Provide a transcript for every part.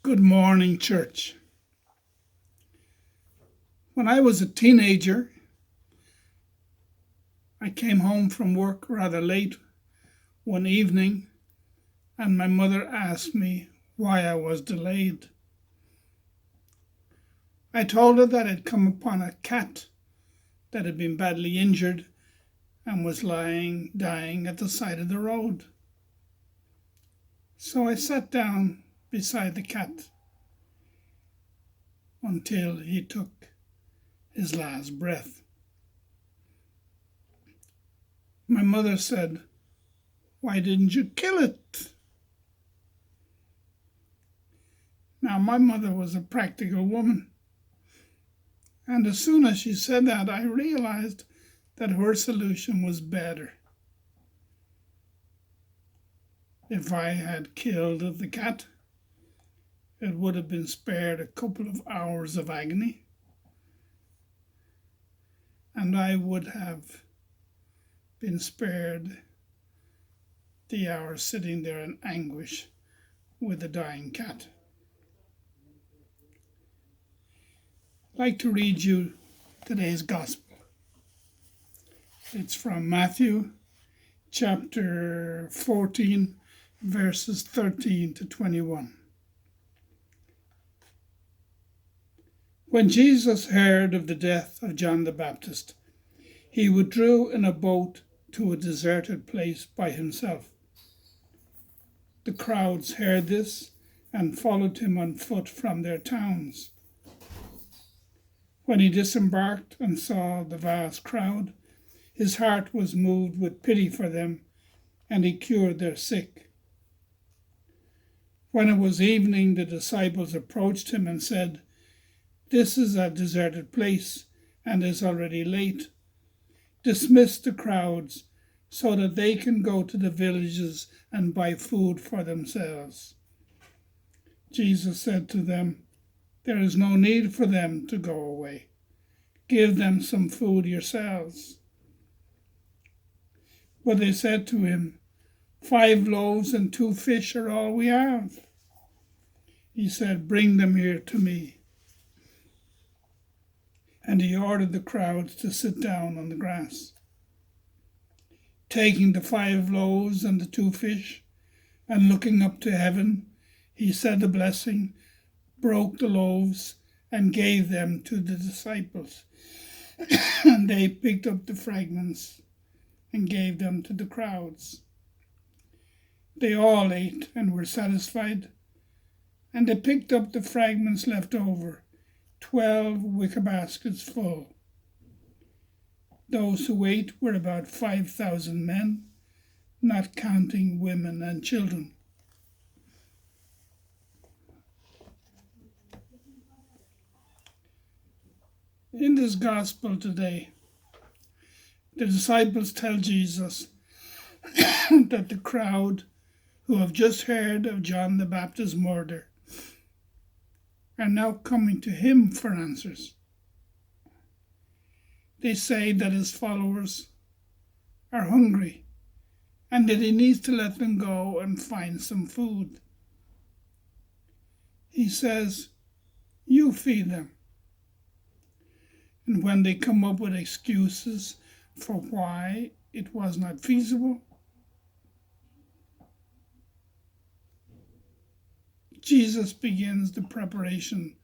Good morning, church. When I was a teenager, I came home from work rather late one evening, and my mother asked me why I was delayed. I told her that I'd come upon a cat that had been badly injured and was lying dying at the side of the road. So I sat down beside the cat until he took his last breath. My mother said, "Why didn't you kill it?" Now, my mother was a practical woman, and as soon as she said that, I realized that her solution was better. If I had killed the cat, it would have been spared a couple of hours of agony, and I would have been spared the hours sitting there in anguish with a dying cat. I'd like to read you today's gospel. It's from Matthew chapter 14, verses 13 to 21. When Jesus heard of the death of John the Baptist, he withdrew in a boat to a deserted place by himself. The crowds heard this and followed him on foot from their towns. When he disembarked and saw the vast crowd, his heart was moved with pity for them, and he cured their sick. When it was evening, the disciples approached him and said, "This is a deserted place and is already late. Dismiss the crowds so that they can go to the villages and buy food for themselves." Jesus said to them, "There is no need for them to go away. Give them some food yourselves." But they said to him, 5 loaves and 2 fish are all we have." He said, "Bring them here to me." And he ordered the crowds to sit down on the grass. Taking the 5 loaves and the 2 fish, and looking up to heaven, he said a blessing, broke the loaves, and gave them to the disciples. And they picked up the fragments and gave them to the crowds. They all ate and were satisfied, and they picked up the fragments left over, 12 wicker baskets full. Those who ate were about 5,000 men, not counting women and children. In this gospel today, the disciples tell Jesus that the crowd who have just heard of John the Baptist's murder are now coming to him for answers. They say that his followers are hungry and that he needs to let them go and find some food. He says, "You feed them." And when they come up with excuses for why it was not feasible, Jesus begins the preparation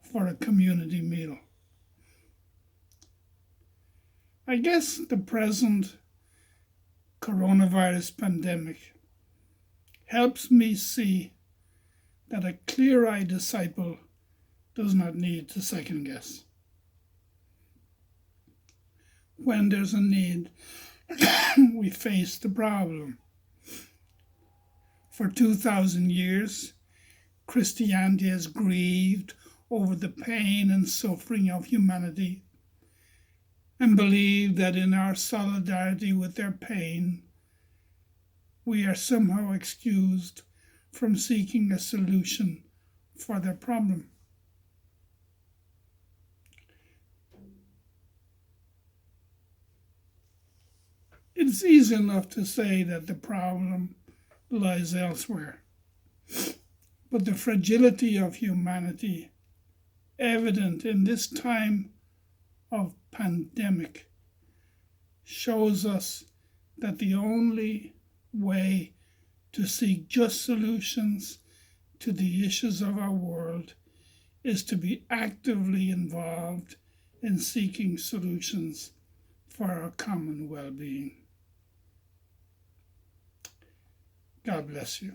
for a community meal. I guess the present coronavirus pandemic helps me see that a clear-eyed disciple does not need to second guess. When there's a need, we face the problem. For 2,000 years, Christianity has grieved over the pain and suffering of humanity and believed that in our solidarity with their pain, we are somehow excused from seeking a solution for their problem. It's easy enough to say that the problem lies elsewhere. But the fragility of humanity, evident in this time of pandemic, shows us that the only way to seek just solutions to the issues of our world is to be actively involved in seeking solutions for our common well-being. God bless you.